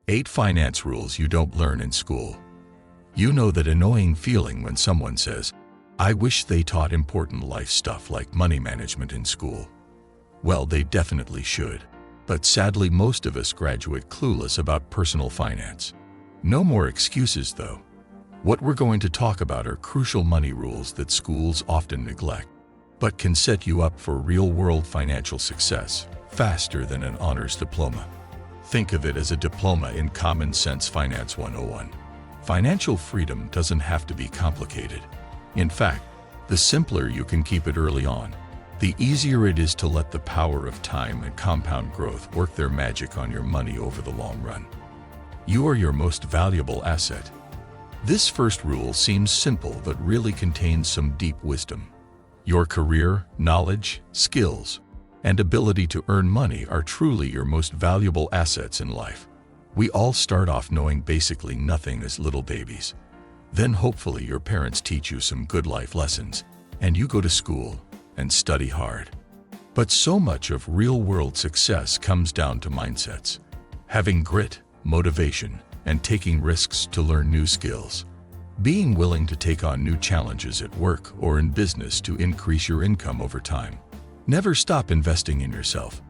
8 finance rules you don't learn in school. You know that annoying feeling when someone says, "I wish they taught important life stuff like money management in school." Well, they definitely should. But sadly, most of us graduate clueless about personal finance. No more excuses, though. What we're going to talk about are crucial money rules that schools often neglect, but can set you up for real-world financial success faster than an honors diploma. Think of it as a diploma in Common Sense Finance 101. Financial freedom doesn't have to be complicated. In fact, the simpler you can keep it early on, the easier it is to let the power of time and compound growth work their magic on your money over the long run. You are your most valuable asset. This first rule seems simple but really contains some deep wisdom. Your career, knowledge, skills, and ability to earn money are truly your most valuable assets in life. We all start off knowing basically nothing as little babies. Then hopefully your parents teach you some good life lessons, and you go to school and study hard. But so much of real-world success comes down to mindsets. Having grit, motivation, and taking risks to learn new skills. Being willing to take on new challenges at work or in business to increase your income over time. Never stop investing in yourself.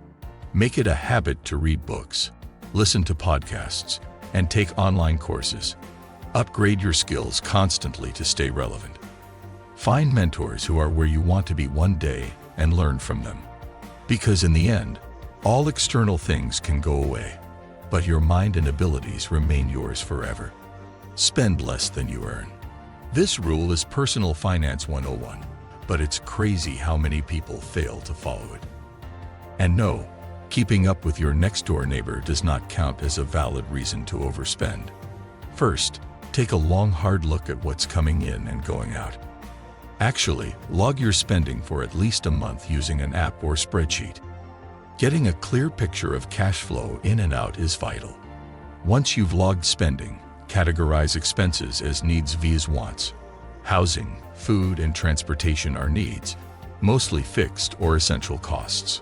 Make it a habit to read books, listen to podcasts, and take online courses. Upgrade your skills constantly to stay relevant. Find mentors who are where you want to be one day and learn from them. Because in the end, all external things can go away, but your mind and abilities remain yours forever. Spend less than you earn. This rule is Personal Finance 101, but it's crazy how many people fail to follow it. And no, keeping up with your next-door neighbor does not count as a valid reason to overspend. First, take a long, hard look at what's coming in and going out. Actually, log your spending for at least a month using an app or spreadsheet. Getting a clear picture of cash flow in and out is vital. Once you've logged spending, categorize expenses as needs vs wants. Housing, food, and transportation are needs, mostly fixed or essential costs.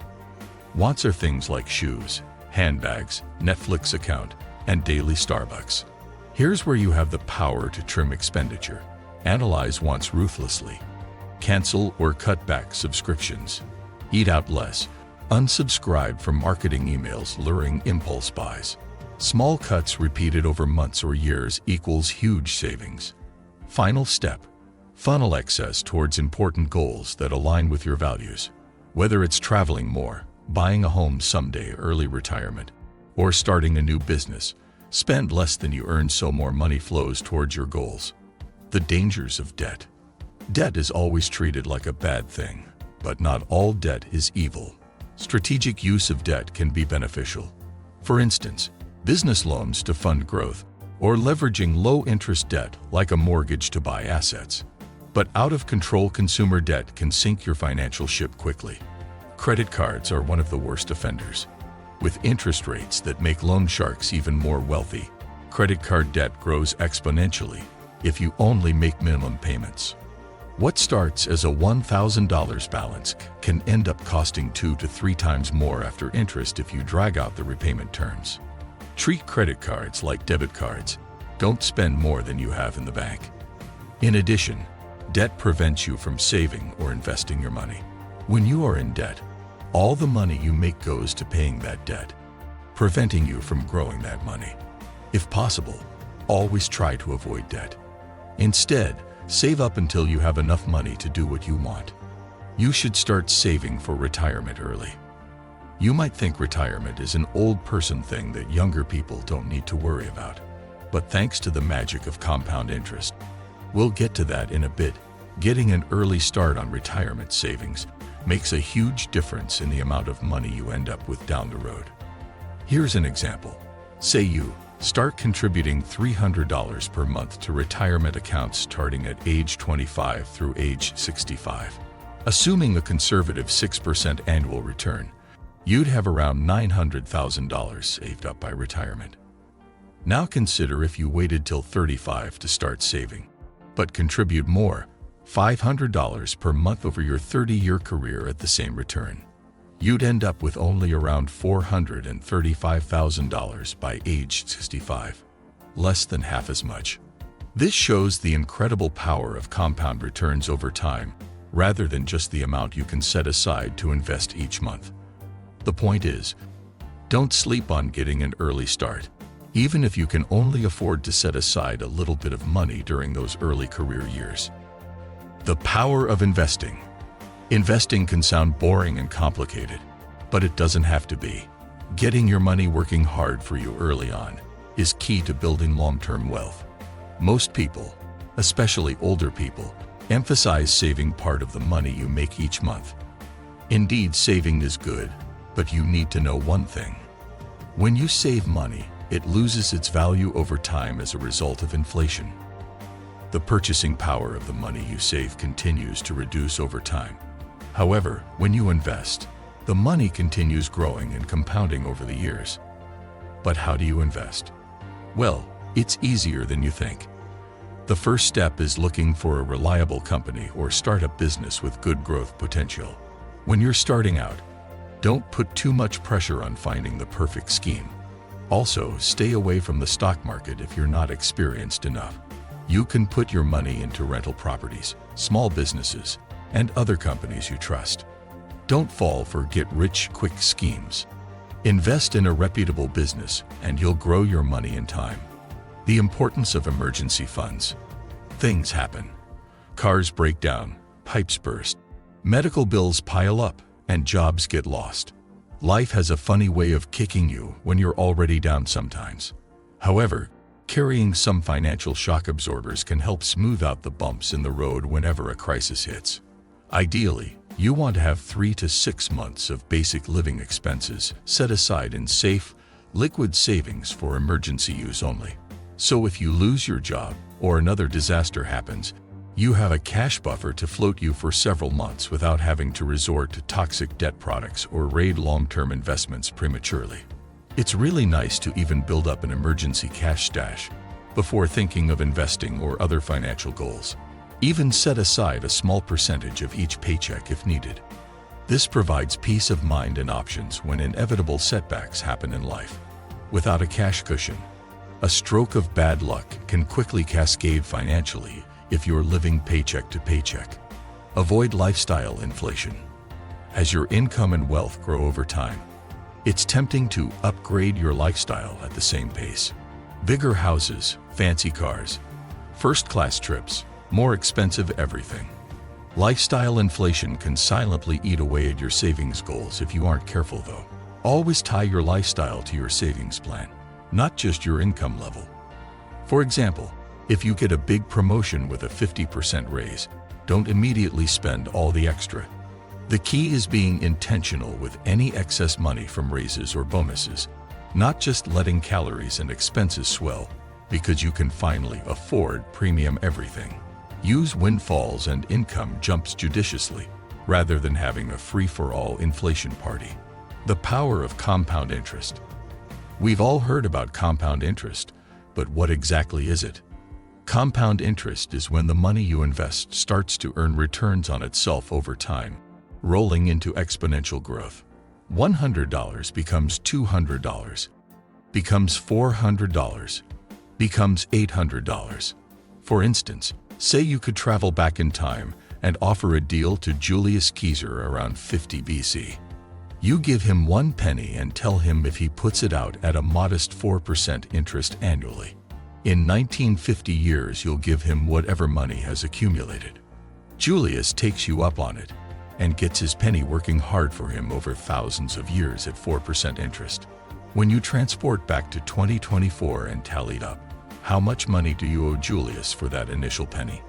Wants are things like shoes, handbags, Netflix account, and daily Starbucks. Here's where you have the power to trim expenditure. Analyze wants ruthlessly. Cancel or cut back subscriptions. Eat out less. Unsubscribe from marketing emails luring impulse buys. Small cuts repeated over months or years equals huge savings. Final step. Funnel excess towards important goals that align with your values. Whether it's traveling more, buying a home someday, early retirement, or starting a new business, spend less than you earn so more money flows towards your goals. The dangers of debt. Debt is always treated like a bad thing, but not all debt is evil. Strategic use of debt can be beneficial. For instance, business loans to fund growth, or leveraging low-interest debt like a mortgage to buy assets. But out-of-control consumer debt can sink your financial ship quickly. Credit cards are one of the worst offenders. With interest rates that make loan sharks even more wealthy, credit card debt grows exponentially if you only make minimum payments. What starts as a $1,000 balance can end up costing 2 to 3 times more after interest if you drag out the repayment terms. Treat credit cards like debit cards. Don't spend more than you have in the bank. In addition, debt prevents you from saving or investing your money. When you are in debt, all the money you make goes to paying that debt, preventing you from growing that money. If possible, always try to avoid debt. Instead, save up until you have enough money to do what you want. You should start saving for retirement early. You might think retirement is an old person thing that younger people don't need to worry about. But thanks to the magic of compound interest, we'll get to that in a bit. Getting an early start on retirement savings makes a huge difference in the amount of money you end up with down the road. Here's an example. Say you start contributing $300 per month to retirement accounts starting at age 25 through age 65. Assuming a conservative 6% annual return, you'd have around $900,000 saved up by retirement. Now consider if you waited till 35 to start saving, but contribute more, $500 per month over your 30-year career at the same return. you'd end up with only around $435,000 by age 65. Less than half as much. This shows the incredible power of compound returns over time, rather than just the amount you can set aside to invest each month. The point is, don't sleep on getting an early start, even if you can only afford to set aside a little bit of money during those early career years. The power of investing. Investing can sound boring and complicated, but it doesn't have to be. Getting your money working hard for you early on is key to building long-term wealth. Most people, especially older people, emphasize saving part of the money you make each month. Indeed, saving is good, but you need to know one thing. When you save money, it loses its value over time as a result of inflation. The purchasing power of the money you save continues to reduce over time. However, when you invest, the money continues growing and compounding over the years. But how do you invest? Well, it's easier than you think. The first step is looking for a reliable company or startup business with good growth potential. When you're starting out, don't put too much pressure on finding the perfect scheme. Also, stay away from the stock market if you're not experienced enough. You can put your money into rental properties, small businesses, and other companies you trust. Don't fall for get-rich-quick schemes. Invest in a reputable business and you'll grow your money in time. The importance of emergency funds. Things happen. Cars break down, pipes burst, medical bills pile up, and jobs get lost. Life has a funny way of kicking you when you're already down sometimes. However, carrying some financial shock absorbers can help smooth out the bumps in the road whenever a crisis hits. Ideally, you want to have 3 to 6 months of basic living expenses set aside in safe, liquid savings for emergency use only. So if you lose your job or another disaster happens, you have a cash buffer to float you for several months without having to resort to toxic debt products or raid long-term investments prematurely. It's really nice to even build up an emergency cash stash before thinking of investing or other financial goals. Even set aside a small percentage of each paycheck if needed. This provides peace of mind and options when inevitable setbacks happen in life. Without a cash cushion, a stroke of bad luck can quickly cascade financially if you're living paycheck to paycheck. Avoid lifestyle inflation. As your income and wealth grow over time, it's tempting to upgrade your lifestyle at the same pace. Bigger houses, fancy cars, first-class trips, more expensive everything. Lifestyle inflation can silently eat away at your savings goals if you aren't careful though. Always tie your lifestyle to your savings plan, not just your income level. For example, if you get a big promotion with a 50% raise, don't immediately spend all the extra. The key is being intentional with any excess money from raises or bonuses, not just letting calories and expenses swell because you can finally afford premium everything. Use windfalls and income jumps judiciously, rather than having a free-for-all inflation party. The power of compound interest. We've all heard about compound interest, but what exactly is it? Compound interest is when the money you invest starts to earn returns on itself over time, rolling into exponential growth. $100 becomes $200, becomes $400, becomes $800. For instance, say you could travel back in time and offer a deal to Julius Caesar around 50 BC. You give him 1 penny and tell him if he puts it out at a modest 4% interest annually. In 1950 years, you'll give him whatever money has accumulated. Julius takes you up on it and gets his penny working hard for him over thousands of years at 4% interest. When you transport back to 2024 and tallied up, how much money do you owe Julius for that initial penny?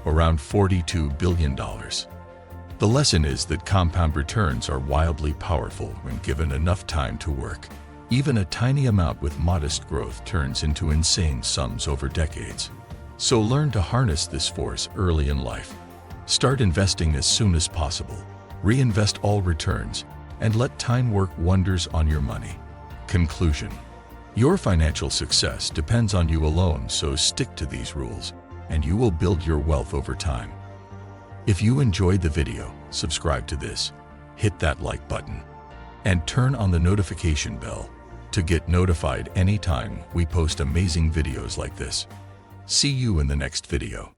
Around $42 billion. The lesson is that compound returns are wildly powerful when given enough time to work. Even a tiny amount with modest growth turns into insane sums over decades. So learn to harness this force early in life. Start investing as soon as possible. Reinvest all returns and let time work wonders on your money. Conclusion. Your financial success depends on you alone, so stick to these rules, and you will build your wealth over time. If you enjoyed the video, subscribe to this, hit that like button, and turn on the notification bell to get notified anytime we post amazing videos like this. See you in the next video.